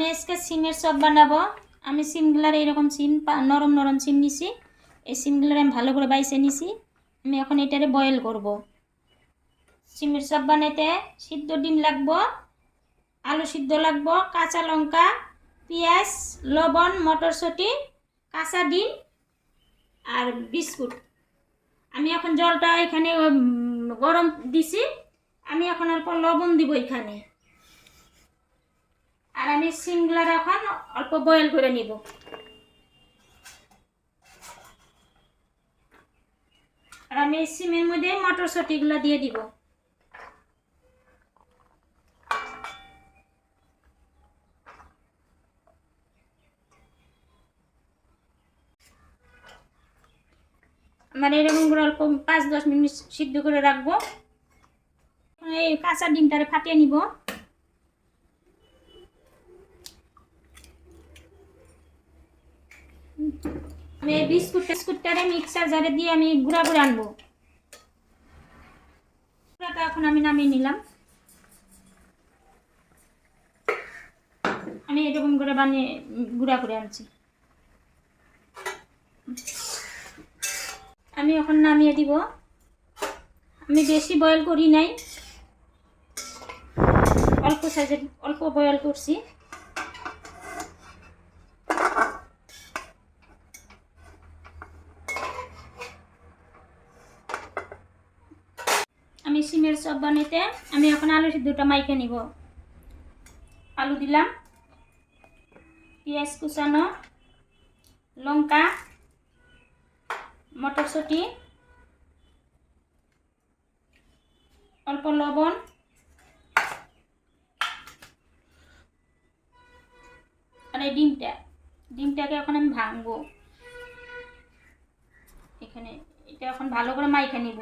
আমি আজকে সিমের চপ বানাবো। আমি সিমগুলার এইরকম সিম নরম নরম সিম নিছি। এই সিমগুলার আমি ভালো করে বাইছে নিছি। আমি এখন এটারে বয়েল করব। সিমের চপ বানাইতে সিদ্ধ ডিম লাগবো, আলু সিদ্ধ লাগবো, কাঁচা লঙ্কা, পেঁয়াজ, লবণ, মটরশুঁটি, কাঁচা ডিম আর বিস্কুট। আমি এখন জলটা এখানে গরম দিছি। আমি এখন অল্প লবণ দিব এখানে। আর আমি সিমগুলা এখন অল্প বয়েল করে নিব। আর আমি সিমের মধ্যে মটরশুঁটিগুলো দিয়ে দিব। আমার এরকম করে অল্প 5-10 মিনিট সিদ্ধ করে রাখবো। এই কাঁচা ডিমটারে ফাটিয়ে নিব। আমি এই বিস্কুটটারে মিক্সার জারে দিয়ে আমি গুঁড়া করে আনবো। গুঁড়াটা এখন আমি নামিয়ে নিলাম। আমি এরকম করে বানিয়ে গুঁড়া করে আনছি। আমি এখন নামিয়ে দিব। আমি বেশি বয়েল করি নাই, অল্প সাইজের অল্প বয়েল করছি। আমি সিমের চপ বানাইতে আমি এখন আলু সিদ্ধটা মাইকে নিব। আলু দিলাম, পেঁয়াজ কুচানো, লঙ্কা, মটরশুঁটি, অল্প লবণ, আর এই ডিমটাকে এখন আমি ভাঙবো। এখানে এটা এখন ভালো করে মাইখে নিব।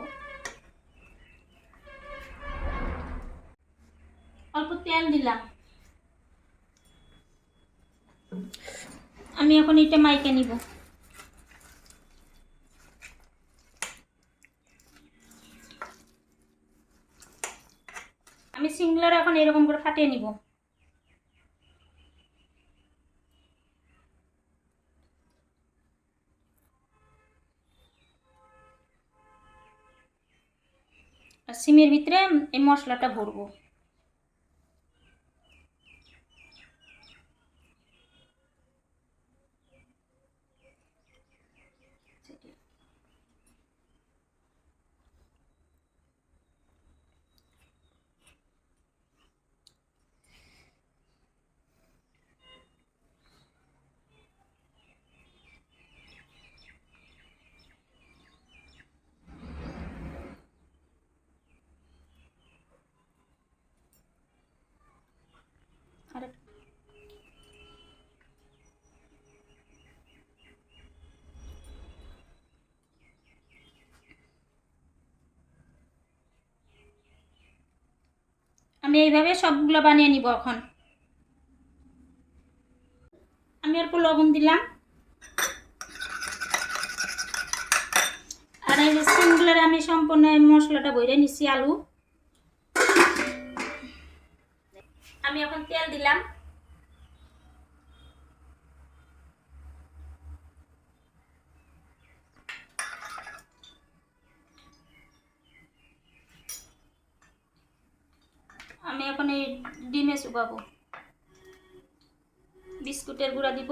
অল্প তেল দিলাম। আমি এখন এটা মাইকে নিব। আমি সিমগুলো এখন এরকম করে ফাটিয়ে নিব। আর সিমের ভিতরে এই মশলাটা ভরবো। আর আমি এইভাবে সবগুলো বানিয়ে নিব। এখন আমি অল্প লবণ দিলাম। আর এই সিমগুলোর আমি সম্পূর্ণ মশলাটা বইরে নিচ্ছি। আলু আমি এখন তেল দিলাম। আমি এখন এই ডিমে চুবাবো। বিস্কুটের গুঁড়া দিব।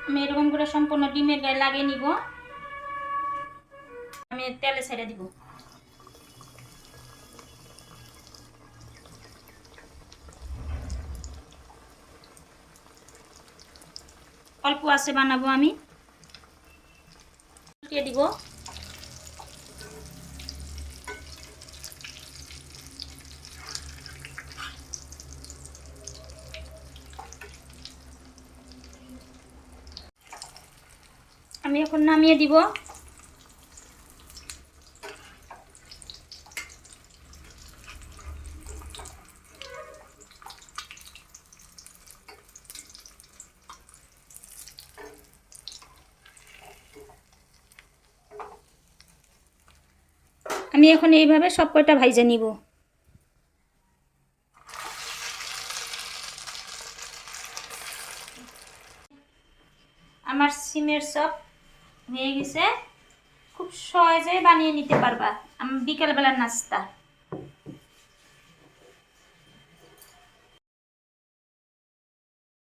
আমি এরকম করে সম্পূর্ণ ডিমের গায়ে লাগিয়ে নিব। আমি তেলে ছেড়ে দিব। অল্প আছে বানাবো। আমি দিয়ে দিব। আমি এখন নামিয়ে দিব। আমি এখন এইভাবে সব কয়টা ভাইজা নিব। আমার সিমের চপ হয়ে গেছে, খুব সহজেই বানিয়ে নিতে পারবা বিকেলবেলার নাস্তা।